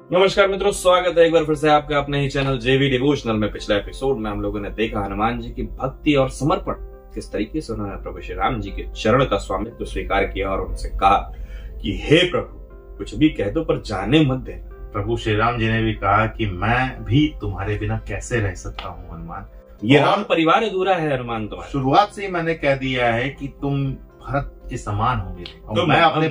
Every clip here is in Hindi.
नमस्कार मित्रों, स्वागत है एक बार फिर से आपका अपने ही चैनल जेवी डिवोशनल में। पिछले एपिसोड में हम लोगों ने देखा हनुमान जी की भक्ति और समर्पण, किस तरीके से उन्होंने प्रभु श्री राम जी के चरण का स्वामित्व स्वीकार किया और उनसे कहा कि हे प्रभु, कुछ भी कह दो पर जाने मत देना। प्रभु श्री राम जी ने भी कहा कि मैं भी तुम्हारे बिना कैसे रह सकता हूँ हनुमान। ये राम परिवार अधूरा है हनुमान तुम्हारा। शुरुआत से ही मैंने कह दिया है कि तुम भरत के समान हो मेरे, तो मैं अपने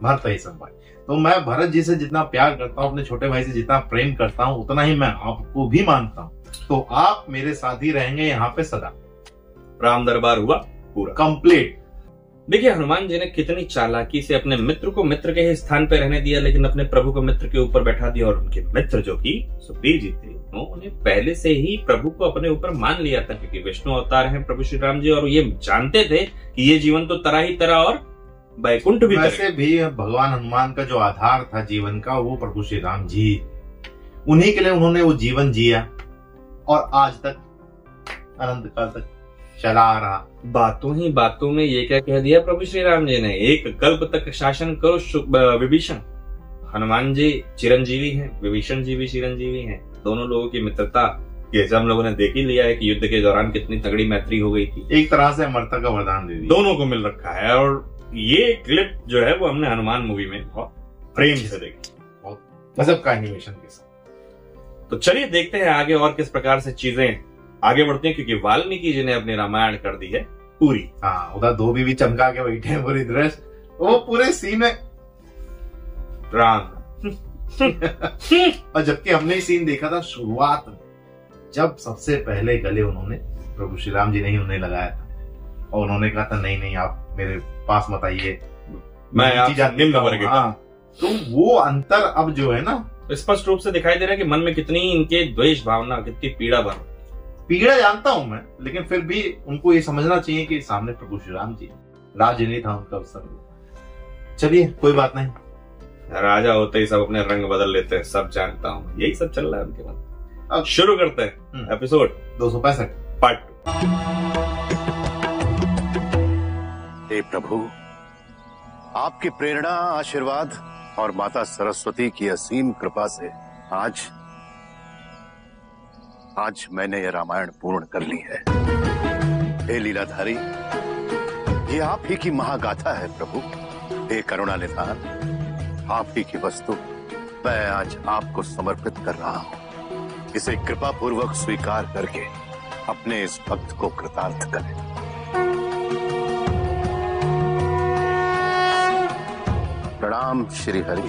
भरत ही संभाई। तो मैं भरत जी से जितना प्यार करता हूँ, अपने छोटे भाई से जितना प्रेम करता हूँ, उतना ही मैं आपको भी मानता हूँ। तो आप मेरे साथ ही रहेंगे यहाँ पे सदा। राम दरबार हुआ पूरा कंप्लीट। देखिए हनुमान जी ने कितनी चालाकी से अपने मित्र को मित्र के ही स्थान पे रहने दिया, लेकिन अपने प्रभु को मित्र के ऊपर बैठा दिया। और उनके मित्र जो कि सुग्रीव जी थे, उन्होंने पहले से ही प्रभु को अपने ऊपर मान लिया था, क्योंकि विष्णु अवतार हैं प्रभु श्री राम जी, और ये जानते थे कि ये जीवन तो तरह ही तरह और बैकुंठ भी। वैसे भी भगवान हनुमान का जो आधार था जीवन का, वो प्रभु श्री राम जी, उन्हीं के लिए उन्होंने वो जीवन जिया और आज तक अनंत काल तक चला आ रहा। बातों ही बातों में ये क्या कह दिया प्रभु श्री राम जी ने, एक कल्प तक शासन करो विभीषण। हनुमान जी चिरंजीवी हैं, विभीषण जी भी चिरंजीवी हैं। दोनों लोगों की मित्रता जैसे हम लोगों ने देख ही लिया है कि युद्ध के दौरान कितनी तगड़ी मैत्री हो गई थी। एक तरह से अमरता का वरदान दे दिया, दोनों को मिल रखा है। और ये क्लिप जो है वो हमने हनुमान मूवी में बहुत प्रेम से देखी, बहुत गजब का एनिमेशन के साथ। तो चलिए देखते हैं आगे और किस प्रकार से चीजें आगे बढ़ती हैं, क्योंकि वाल्मीकि जी ने अपनी रामायण कर दी है पूरी। हाँ, उधर धोबी भी चमका के बैठे हैं पूरी दृश्य, वो पूरे सीन में राम और जबकि हमने ही सीन देखा था शुरुआत में, जब सबसे पहले गले उन्होंने प्रभु श्री राम जी ने ही उन्हें लगाया था और उन्होंने कहा था नहीं नहीं आप मेरे पास मत आइए, मैं निम्न वर्ग का। तो वो अंतर अब जो है ना स्पष्ट रूप से दिखाई दे रहा है कि मन में कितनी इनके द्वेष भावना, कितनी पीड़ा जानता हूं मैं, लेकिन फिर भी उनको ये समझना चाहिए कि सामने प्रभु श्री राम जी, राज नहीं था उनका अवसर। चलिए कोई बात नहीं, राजा होते ही सब अपने रंग बदल लेते हैं, सब जानता हूँ, यही सब चल रहा है उनके मन। अब शुरू करते हैं एपिसोड 265 पार्ट 2। हे प्रभु, आपकी प्रेरणा, आशीर्वाद और माता सरस्वती की असीम कृपा से आज मैंने यह रामायण पूर्ण कर ली है। हे लीलाधारी, ये आप ही की महागाथा है प्रभु। हे करुणा निधान, आप ही की वस्तु मैं आज आपको समर्पित कर रहा हूं। इसे कृपा पूर्वक स्वीकार करके अपने इस भक्त को कृतार्थ करें। प्रणाम श्री हरि।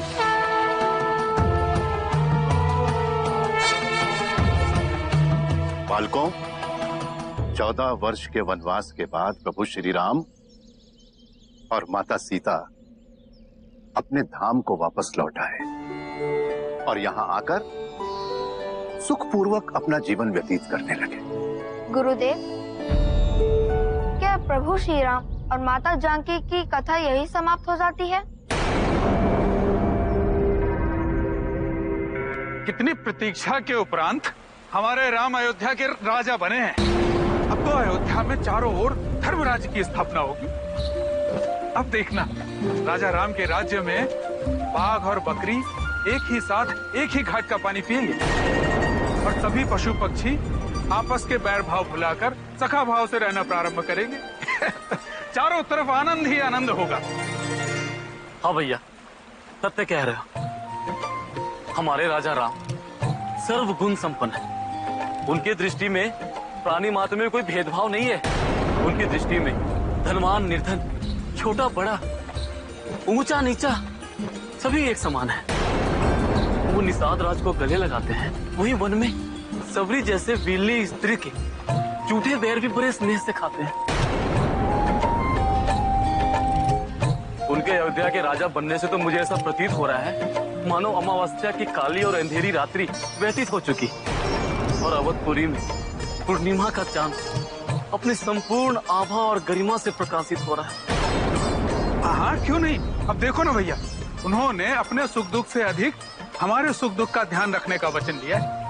बालकों, 14 वर्ष के वनवास के बाद प्रभु श्री राम और माता सीता अपने धाम को वापस लौट आए और यहाँ आकर सुखपूर्वक अपना जीवन व्यतीत करने लगे। गुरुदेव, क्या प्रभु श्री राम और माता जानकी की कथा यही समाप्त हो जाती है? कितनी प्रतीक्षा के उपरांत हमारे राम अयोध्या के राजा बने हैं। अब तो अयोध्या में चारों ओर धर्मराज की स्थापना होगी। अब देखना, राजा राम के राज्य में बाघ और बकरी एक ही साथ एक ही घाट का पानी पिएंगे और सभी पशु पक्षी आपस के बैर भाव भुलाकर सखा भाव से रहना प्रारंभ करेंगे। चारों तरफ आनंद ही आनंद होगा। हाँ भैया, सत्य कह रहे हो। हमारे राजा राम सर्वगुण संपन्न है। उनकी दृष्टि में प्राणी मात्र में कोई भेदभाव नहीं है। उनकी दृष्टि में धनवान निर्धन, छोटा बड़ा, ऊंचा नीचा सभी एक समान है। वो निषाद राज को गले लगाते हैं, वही वन में सबरी जैसे वीरली स्त्री के झूठे बैर भी बड़े स्नेह से खाते हैं। उनके अयोध्या के राजा बनने से तो मुझे ऐसा प्रतीत हो रहा है मानो अमावस्या की काली और अंधेरी रात्रि व्यतीत हो चुकी और अवधपुरी में पूर्णिमा का चांद अपनी संपूर्ण आभा और गरिमा से प्रकाशित हो रहा है। हाँ, क्यों नहीं। अब देखो ना भैया, उन्होंने अपने सुख दुख से अधिक हमारे सुख दुख का ध्यान रखने का वचन लिया है।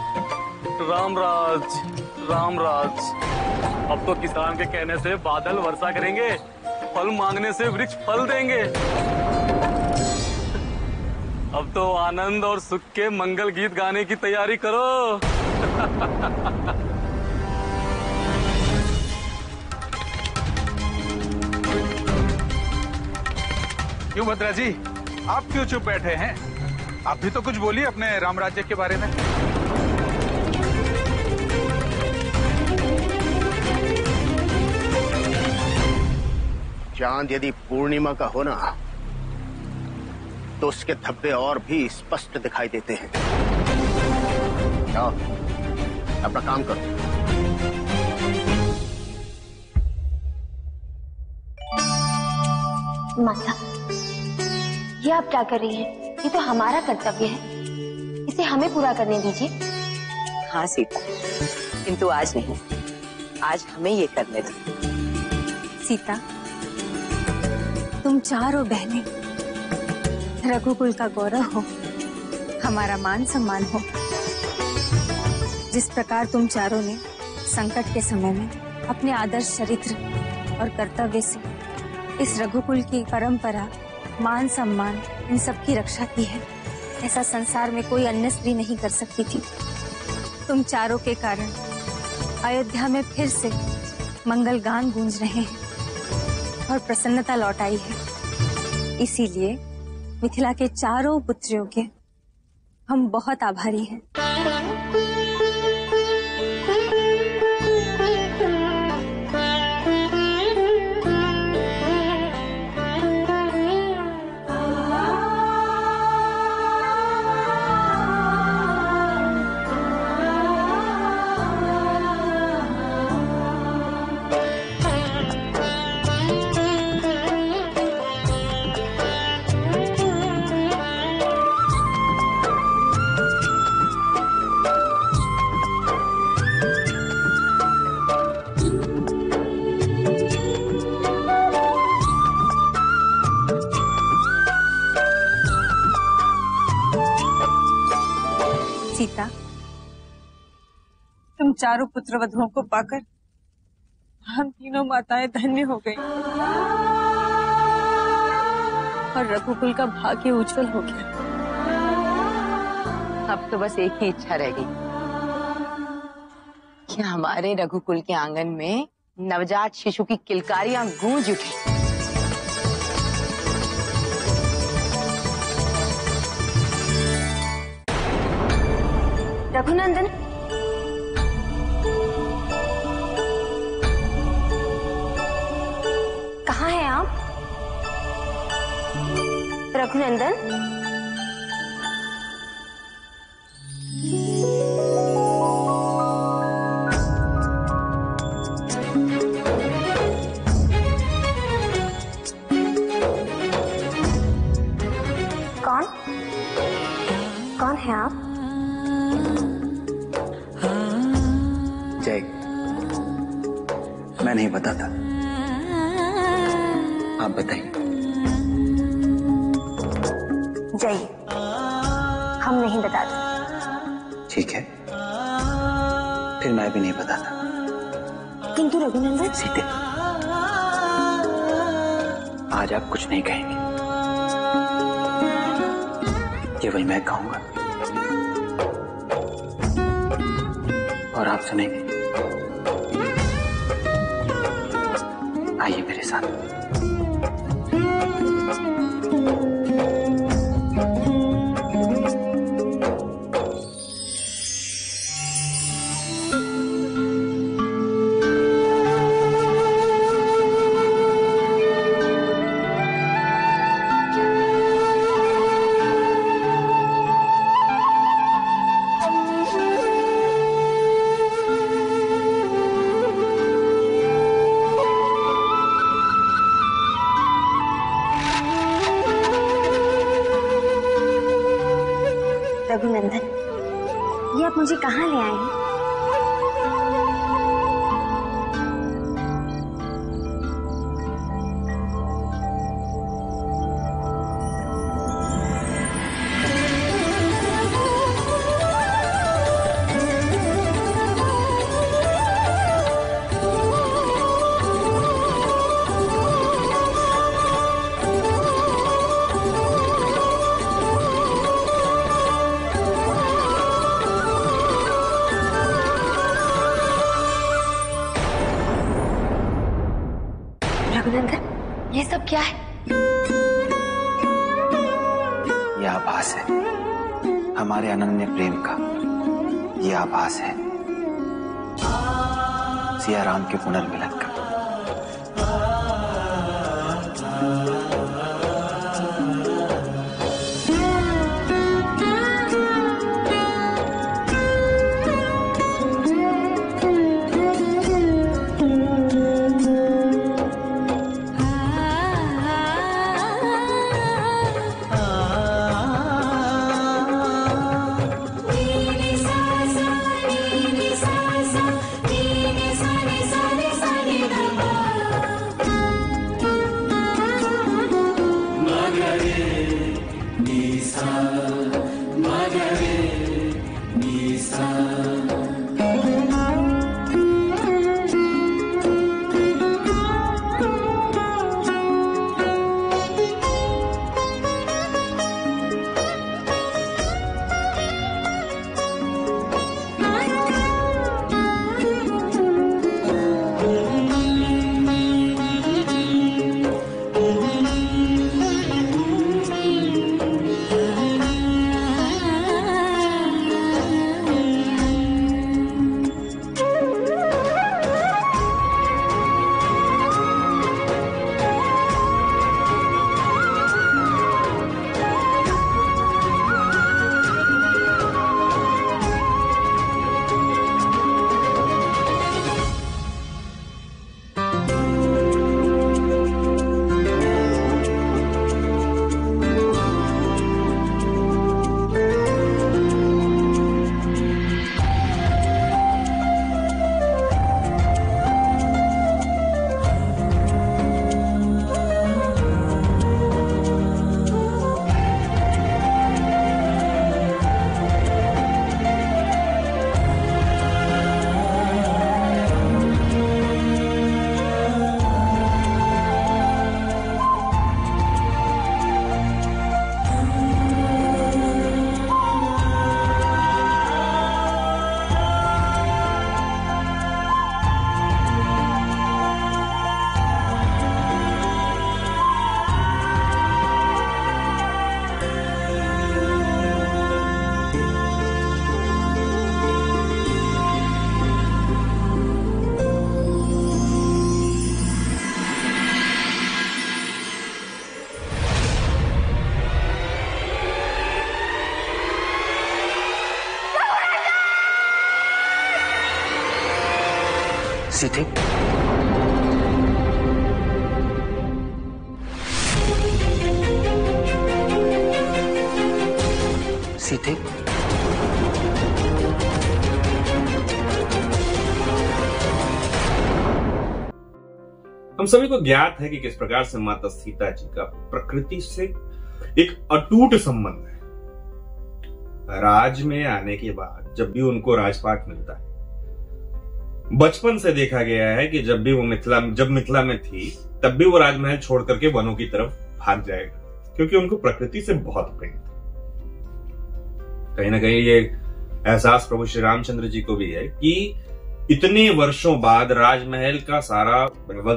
रामराज, अब तो किसान के कहने से बादल वर्षा करेंगे, फल मांगने से वृक्ष फल देंगे। अब तो आनंद और सुख के मंगल गीत गाने की तैयारी करो। क्यों भद्रा जी, आप क्यों चुप बैठे हैं? आप भी तो कुछ बोलिए अपने राम राज्य के बारे में। चांद यदि पूर्णिमा का हो ना तो उसके धब्बे और भी स्पष्ट दिखाई देते हैं। जाओ अपना काम करो। माता, ये आप क्या कर रही हैं? ये तो हमारा कर्तव्य है, इसे हमें पूरा करने दीजिए। हाँ सीता, किंतु आज नहीं, आज हमें ये करने दो। सीता, तुम चारों बहनें रघुकुल का गौरव हो, हमारा मान सम्मान हो। जिस प्रकार तुम चारों ने संकट के समय में अपने आदर्श चरित्र और कर्तव्य से इस रघुकुल की परंपरा, मान सम्मान, इन सब की रक्षा की है, ऐसा संसार में कोई अन्य स्त्री नहीं कर सकती थी। तुम चारों के कारण अयोध्या में फिर से मंगल गान गूंज रहे हैं और प्रसन्नता लौट आई है। इसीलिए मिथिला के चारों पुत्रियों के हम बहुत आभारी हैं। सीता, तुम चारों पुत्र वधुओं को पाकर हम तीनों माताएं धन्य हो गई और रघुकुल का भाग्य उज्जवल हो गया। अब तो बस एक ही इच्छा रह गई कि हमारे रघुकुल के आंगन में नवजात शिशु की किलकारियां गूंज उठी। रघुनंदन, कहाँ हैं आप? रघुनंदन, कौन कौन है आप? जय, मैं नहीं बताता, आप बताइए। जय, हम नहीं बताते। ठीक है, फिर मैं भी नहीं बताता। किंतु रघुनंदन, सीते, आज आप कुछ नहीं कहेंगे, केवल मैं कहूंगा और आप सुनेंगे। आइए मेरे साथ। रघुनंदन, ये आप मुझे कहाँ ले आए हैं? सब क्या है? यह आभास है हमारे अनन्य प्रेम का। यह आभास है सिया राम के पुनर्मिलन का। सीते, सीते, हम सभी को ज्ञात है कि किस प्रकार से माता सीता जी का प्रकृति से एक अटूट संबंध है। राज में आने के बाद जब भी उनको राजपाट मिलता है, बचपन से देखा गया है कि जब भी वो मिथिला में थी, तब भी वो राजमहल छोड़ करके वनों की तरफ भाग जाएगा, क्योंकि उनको प्रकृति से बहुत प्रेम था। कहीं ना कहीं ये एहसास प्रभु श्री रामचंद्र जी को भी है कि इतने वर्षों बाद राजमहल का सारा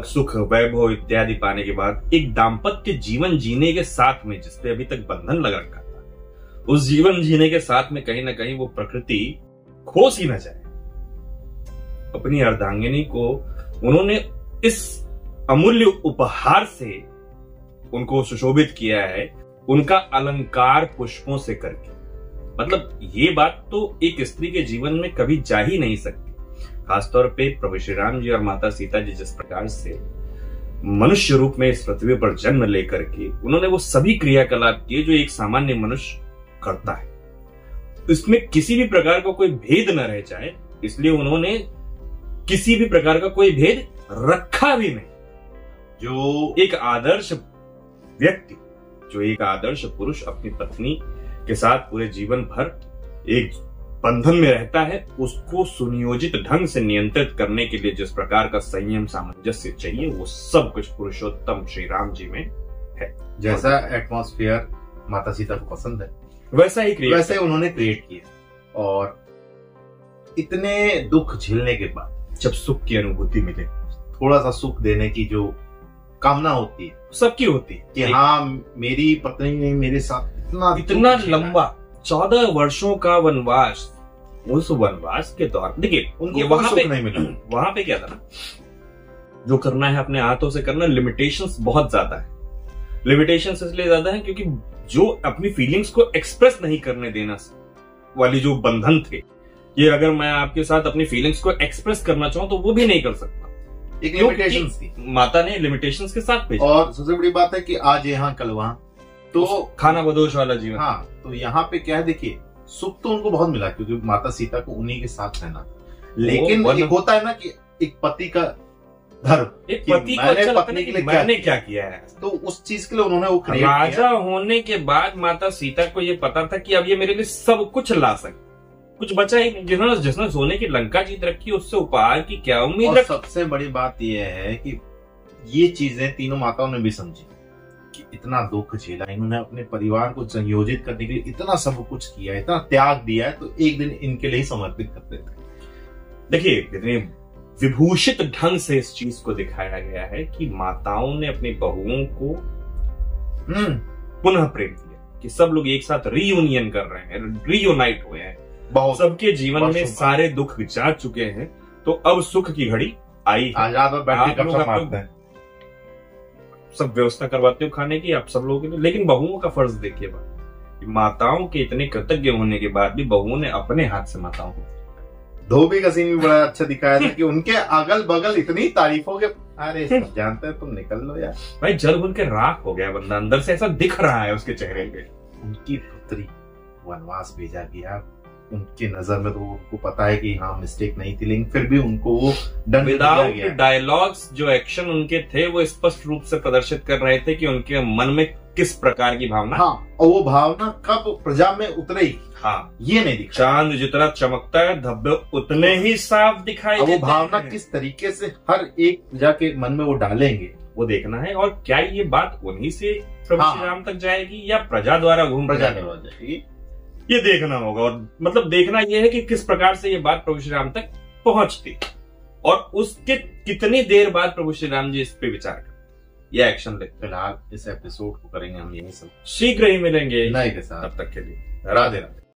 सुख वैभव इत्यादि पाने के बाद एक दाम्पत्य जीवन जीने के साथ में, जिसपे अभी तक बंधन लगा रखा था, उस जीवन जीने के साथ में कहीं ना कहीं वो प्रकृति खो सी न जाए। अपनी अर्धांगिनी को उन्होंने इस अमूल्य उपहार से उनको सुशोभित किया है, उनका अलंकार पुष्पों से करके। मतलब ये बात तो एक स्त्री के जीवन में कभी जा ही नहीं सकती। खासतौर पे प्रभु श्री राम जी और माता सीता जी जिस प्रकार से मनुष्य रूप में इस पृथ्वी पर जन्म लेकर के उन्होंने वो सभी क्रियाकलाप किए जो एक सामान्य मनुष्य करता है, इसमें किसी भी प्रकार का कोई भेद न रह जाए, इसलिए उन्होंने किसी भी प्रकार का कोई भेद रखा भी नहीं। जो एक आदर्श व्यक्ति, जो एक आदर्श पुरुष अपनी पत्नी के साथ पूरे जीवन भर एक बंधन में रहता है, उसको सुनियोजित ढंग से नियंत्रित करने के लिए जिस प्रकार का संयम सामंजस्य चाहिए, वो सब कुछ पुरुषोत्तम श्री राम जी में है। जैसा एटमॉस्फेयर माता सीता को पसंद है, वैसे उन्होंने क्रिएट किया। और इतने दुख झेलने के बाद जब सुख की अनुभूति मिले, थोड़ा सा सुख देने की जो कामना होती है, सबकी होती है कि हाँ मेरी पत्नी ने मेरे साथ इतना लंबा 14 वर्षों का वनवास, उस वनवास के दौर देखिए उनको वहां पे नहीं मिला। वहां पे क्या था ना, जो करना है अपने हाथों से करना, लिमिटेशंस बहुत ज्यादा है। लिमिटेशंस इसलिए ज्यादा है क्योंकि जो अपनी फीलिंग्स को एक्सप्रेस नहीं करने देना वाली जो बंधन थे, ये अगर मैं आपके साथ अपनी फीलिंग्स को एक्सप्रेस करना चाहूं तो वो भी नहीं कर सकता। एक लिमिटेशंस थी, माता ने लिमिटेशंस के साथ भेजा। और सबसे बड़ी बात है कि आज यहाँ कल वहां, तो खाना बदोश वाला जीवन। हाँ, तो यहाँ पे क्या है, देखिए सुख तो उनको बहुत मिला क्योंकि माता सीता को उन्हीं के साथ रहना था, लेकिन एक होता है ना कि एक पति का धर्म, एक पति को अच्छा पत्नी के लिए मैंने क्या किया है, तो उस चीज के लिए उन्होंने वो राजा होने के बाद माता सीता को ये पता था कि अब ये मेरे लिए सब कुछ ला सकते, कुछ बचा ही नहीं। जिसने सोने की लंका जीत रखी, उससे उपहार की क्या उम्मीद रखी। सबसे बड़ी बात यह है कि ये चीजें तीनों माताओं ने भी समझी कि इतना दुख झेला, इन्होंने अपने परिवार को संयोजित करने के लिए इतना सब कुछ किया, इतना त्याग दिया है, तो एक दिन इनके लिए समर्पित करते थे। देखिए कितने विभूषित ढंग से इस चीज को दिखाया गया है कि माताओं ने अपनी बहुओं को पुनः प्रेम किया, कि सब लोग एक साथ रीयूनियन कर रहे हैं, रीयूनाइट हुए हैं, सबके जीवन में सारे दुख जा चुके हैं, तो अब सुख की घड़ी आई। आजाद और बैठ के गपशप मारते हैं, सब व्यवस्था करवाते हो खाने की आप सब लोगों के लिए। लेकिन बहुओं का फर्ज देखिए, माताओं के इतने कृतज्ञ होने के बाद भी बहुओं ने अपने हाथ से माताओं को, धोबी का सीन भी बड़ा अच्छा दिखाया था कि उनके अगल बगल इतनी तारीफों के, अरे सब जानते हैं, तुम निकल लो यार भाई। जल भुन के राख हो गया बंदा, अंदर से ऐसा दिख रहा है उसके चेहरे पे। उनकी पुत्री वनवास भेजा गया, उनकी नजर में तो उनको पता है कि हाँ मिस्टेक नहीं थी, लेकिन फिर भी उनको वो दंड दिया गया। डायलॉग्स, जो एक्शन उनके थे, वो स्पष्ट रूप से प्रदर्शित कर रहे थे कि उनके मन में किस प्रकार की भावना। हाँ, और वो भावना कब प्रजा में उतरेगी, हाँ ये नहीं दिखा। चांद जितना चमकता है धब्बे उतने ही साफ दिखाई देते हैं। वो भावना किस तरीके से हर एक प्रजा के मन में वो डालेंगे, वो देखना है। और क्या ये बात उन्हीं से प्रभु श्री राम तक जाएगी या प्रजा द्वारा प्रजा द्वारा जाएगी, ये देखना होगा। और मतलब देखना ये है कि किस प्रकार से ये बात प्रभु श्री राम तक पहुंचती, और उसके कितनी देर बाद प्रभु श्री राम जी इस पे विचार कर ये एक्शन लेते। फिलहाल इस एपिसोड को करेंगे हम यही सब, शीघ्र ही मिलेंगे नए के साथ, तब तक के लिए राधे राधे।